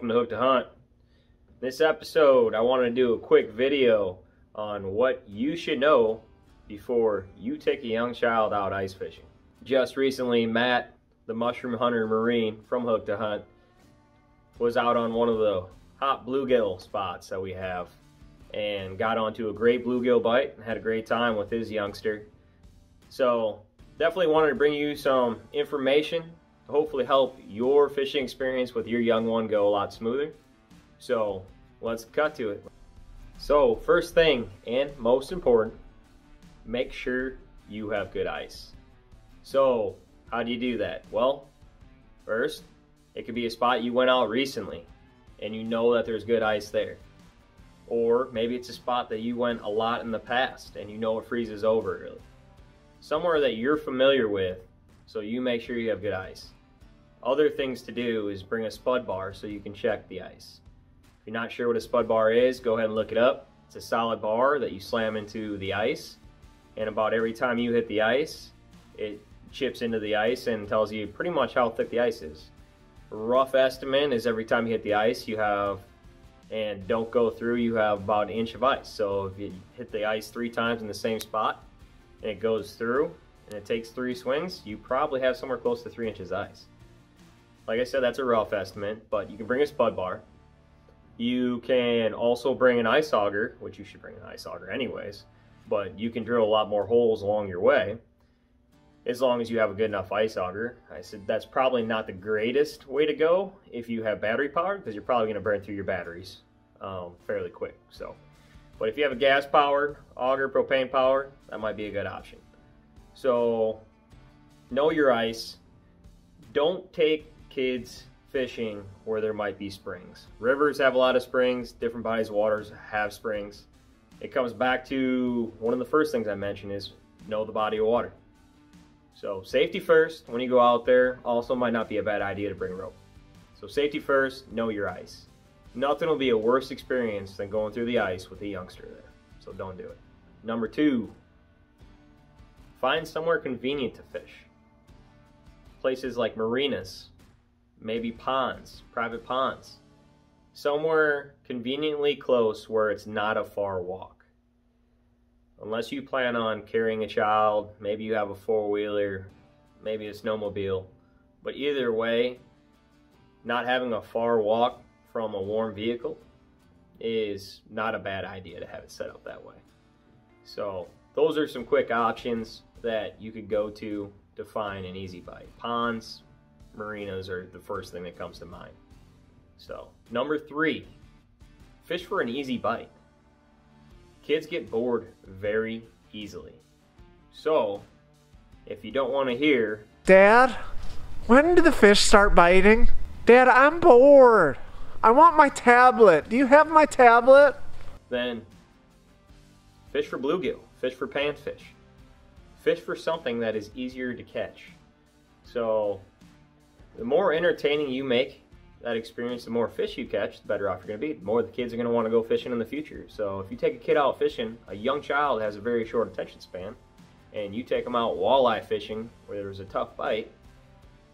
welcome to Hook to Hunt. This episode I wanted to do a quick video on what you should know before you take a young child out ice fishing. Just recently, Matt, the mushroom hunter marine from Hook to Hunt, was out on one of the hot bluegill spots that we have and got onto a great bluegill bite and had a great time with his youngster. So definitely wanted to bring you some information to hopefully help your fishing experience with your young one go a lot smoother. So let's cut to it. So first thing and most important, make sure you have good ice. So how do you do that? Well, first, it could be a spot you went out recently and you know that there's good ice there. Or maybe it's a spot that you went a lot in the past and you know it freezes over early. Somewhere that you're familiar with, so you make sure you have good ice. Other things to do is bring a spud bar so you can check the ice. If you're not sure what a spud bar is, go ahead and look it up. It's a solid bar that you slam into the ice, and about every time you hit the ice, it chips into the ice and tells you pretty much how thick the ice is. A rough estimate is every time you hit the ice, you have, and don't go through, you have about an inch of ice. So if you hit the ice 3 times in the same spot, and it goes through, and it takes 3 swings, you probably have somewhere close to 3 inches ice. Like I said, that's a rough estimate, but you can bring a spud bar. You can also bring an ice auger, which you should bring an ice auger anyways, but you can drill a lot more holes along your way as long as you have a good enough ice auger. I said that's probably not the greatest way to go if you have battery power, because you're probably going to burn through your batteries fairly quick. But if you have a gas powered auger, propane power, that might be a good option. So know your ice. Don't take kids fishing where there might be springs. Rivers have a lot of springs, different bodies of waters have springs. It comes back to one of the first things I mentioned is know the body of water. So safety first when you go out there. Also might not be a bad idea to bring a rope. So safety first, know your ice. Nothing will be a worse experience than going through the ice with a youngster there. So don't do it. Number 2, find somewhere convenient to fish. Places like marinas, maybe ponds, private ponds. Somewhere conveniently close where it's not a far walk. Unless you plan on carrying a child, maybe you have a 4-wheeler, maybe a snowmobile. But either way, not having a far walk from a warm vehicle is not a bad idea to have it set up that way. So those are some quick options that you could go to find an easy bite. Ponds, marinas are the first thing that comes to mind. So number 3, fish for an easy bite. Kids get bored very easily. So if you don't want to hear, "Dad, when do the fish start biting? Dad, I'm bored. I want my tablet. Do you have my tablet?" then fish for bluegill, fish for panfish, fish for something that is easier to catch. So the more entertaining you make that experience, the more fish you catch, the better off you're going to be. The more the kids are going to want to go fishing in the future. So if you take a kid out fishing, a young child has a very short attention span, and you take them out walleye fishing where there's a tough bite,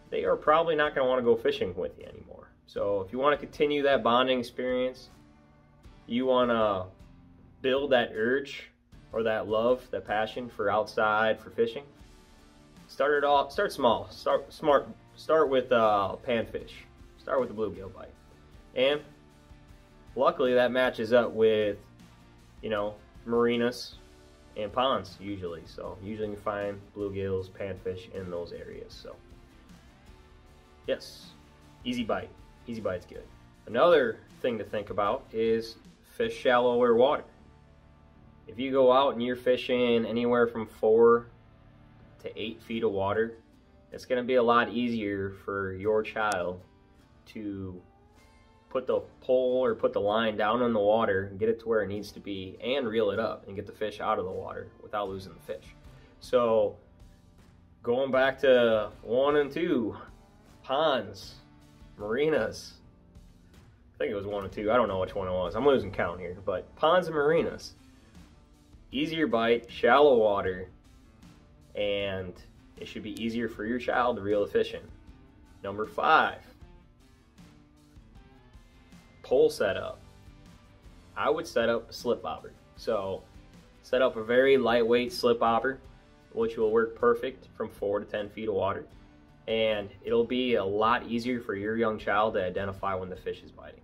they are probably not going to want to go fishing with you anymore. So if you want to continue that bonding experience, you want to build that urge or that love, that passion for outside, for fishing, start small. Start with panfish. Start with the bluegill bite. And luckily that matches up with, marinas and ponds usually. So usually you find bluegills, panfish in those areas. So yes, easy bite. Easy bite's good. Another thing to think about is fish shallower water. If you go out and you're fishing anywhere from 4 to 8 feet of water, it's going to be a lot easier for your child to put the pole or put the line down in the water and get it to where it needs to be and reel it up and get the fish out of the water without losing the fish. So going back to 1 and 2, ponds, marinas, I think it was 1 and 2, I don't know which one it was, I'm losing count here, but ponds and marinas, easier bite, shallow water, and it should be easier for your child to reel the fish in. Number 5, pole setup, I would set up a slip bobber. So set up a very lightweight slip bobber, which will work perfect from 4 to 10 feet of water. And it'll be a lot easier for your young child to identify when the fish is biting.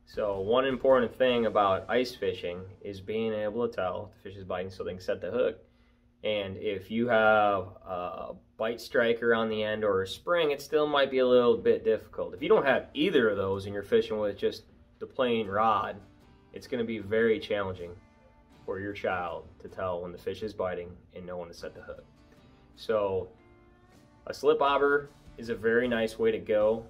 So one important thing about ice fishing is being able to tell if the fish is biting so they can set the hook. And if you have a bite striker on the end or a spring, it still might be a little bit difficult. If you don't have either of those and you're fishing with just the plain rod, it's going to be very challenging for your child to tell when the fish is biting and know when to set the hook. So a slip bobber is a very nice way to go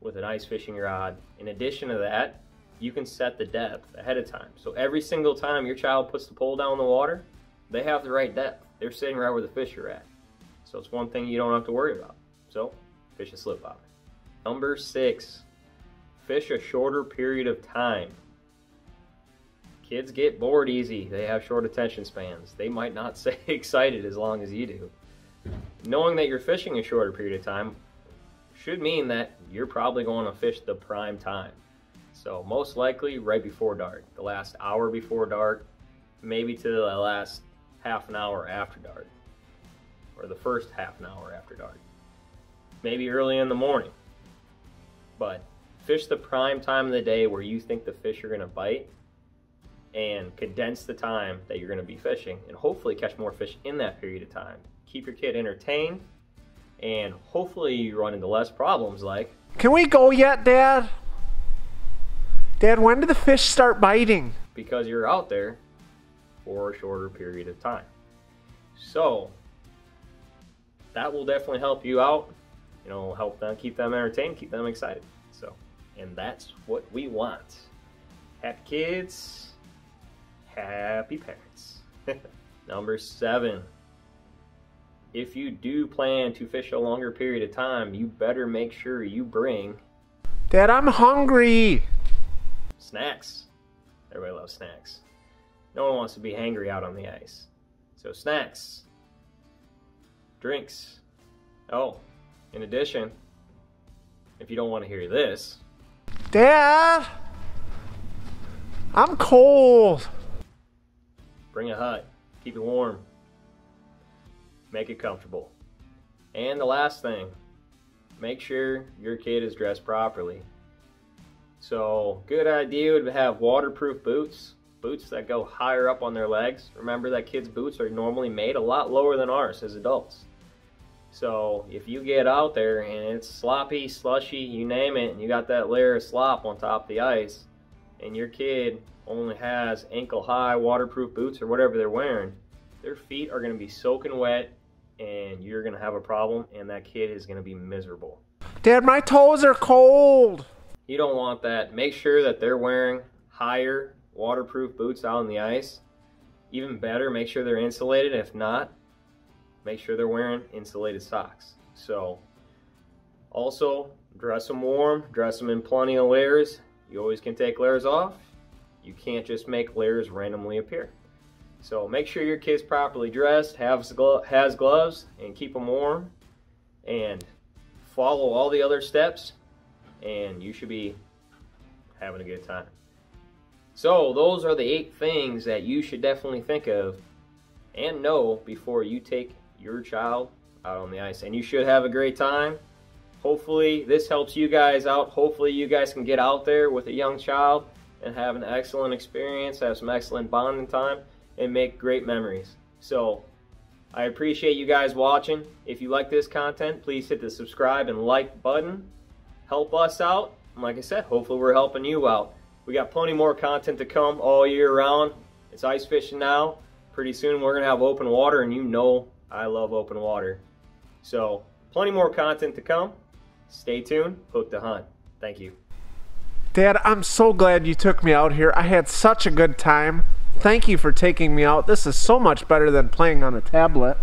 with an ice fishing rod. In addition to that, you can set the depth ahead of time. So every single time your child puts the pole down in the water, they have the right depth. They're sitting right where the fish are at. So it's one thing you don't have to worry about. So fish a slip bobber. Number 6, fish a shorter period of time. Kids get bored easy. They have short attention spans. They might not stay excited as long as you do. Knowing that you're fishing a shorter period of time should mean that you're probably going to fish the prime time. So most likely right before dark, the last hour before dark, maybe to the last half an hour after dark, or the first half an hour after dark, maybe early in the morning. But fish the prime time of the day where you think the fish are going to bite, and condense the time that you're going to be fishing, and hopefully catch more fish in that period of time. Keep your kid entertained, and hopefully you run into less problems like, can we go yet, Dad? Dad, when do the fish start biting? Because you're out there for a shorter period of time. So that will definitely help you out, help them, keep them entertained, keep them excited. So, and that's what we want. Happy kids, happy parents. Number 7, if you do plan to fish a longer period of time, you better make sure you bring, Dad, I'm hungry. Snacks. Everybody loves snacks. No one wants to be hangry out on the ice. So snacks, drinks. Oh, in addition, if you don't want to hear this, Dad, I'm cold. Bring a hut. Keep it warm. Make it comfortable. And the last thing, make sure your kid is dressed properly. So, good idea would have waterproof boots. Boots that go higher up on their legs. Remember that kids' boots are normally made a lot lower than ours as adults. So if you get out there and it's sloppy, slushy, you name it, and you got that layer of slop on top of the ice, and your kid only has ankle-high waterproof boots or whatever they're wearing, their feet are going to be soaking wet, and you're going to have a problem, and that kid is going to be miserable. Dad, my toes are cold. You don't want that. Make sure that they're wearing higher waterproof boots out on the ice. Even better, make sure they're insulated. If not, make sure they're wearing insulated socks. So, also, dress them warm, dress them in plenty of layers. You always can take layers off. You can't just make layers randomly appear. So make sure your kid's properly dressed, has gloves, and keep them warm. And follow all the other steps, and you should be having a good time. So those are the 8 things that you should definitely think of and know before you take your child out on the ice. And you should have a great time. Hopefully this helps you guys out. Hopefully you guys can get out there with a young child and have an excellent experience, have some excellent bonding time, and make great memories. So I appreciate you guys watching. If you like this content, please hit the subscribe and like button. Help us out. And like I said, hopefully we're helping you out. We got plenty more content to come all year round. It's ice fishing now. Pretty soon we're going to have open water, and you know I love open water. So plenty more content to come. Stay tuned. Hook to hunt. Thank you. Dad, I'm so glad you took me out here. I had such a good time. Thank you for taking me out. This is so much better than playing on a tablet.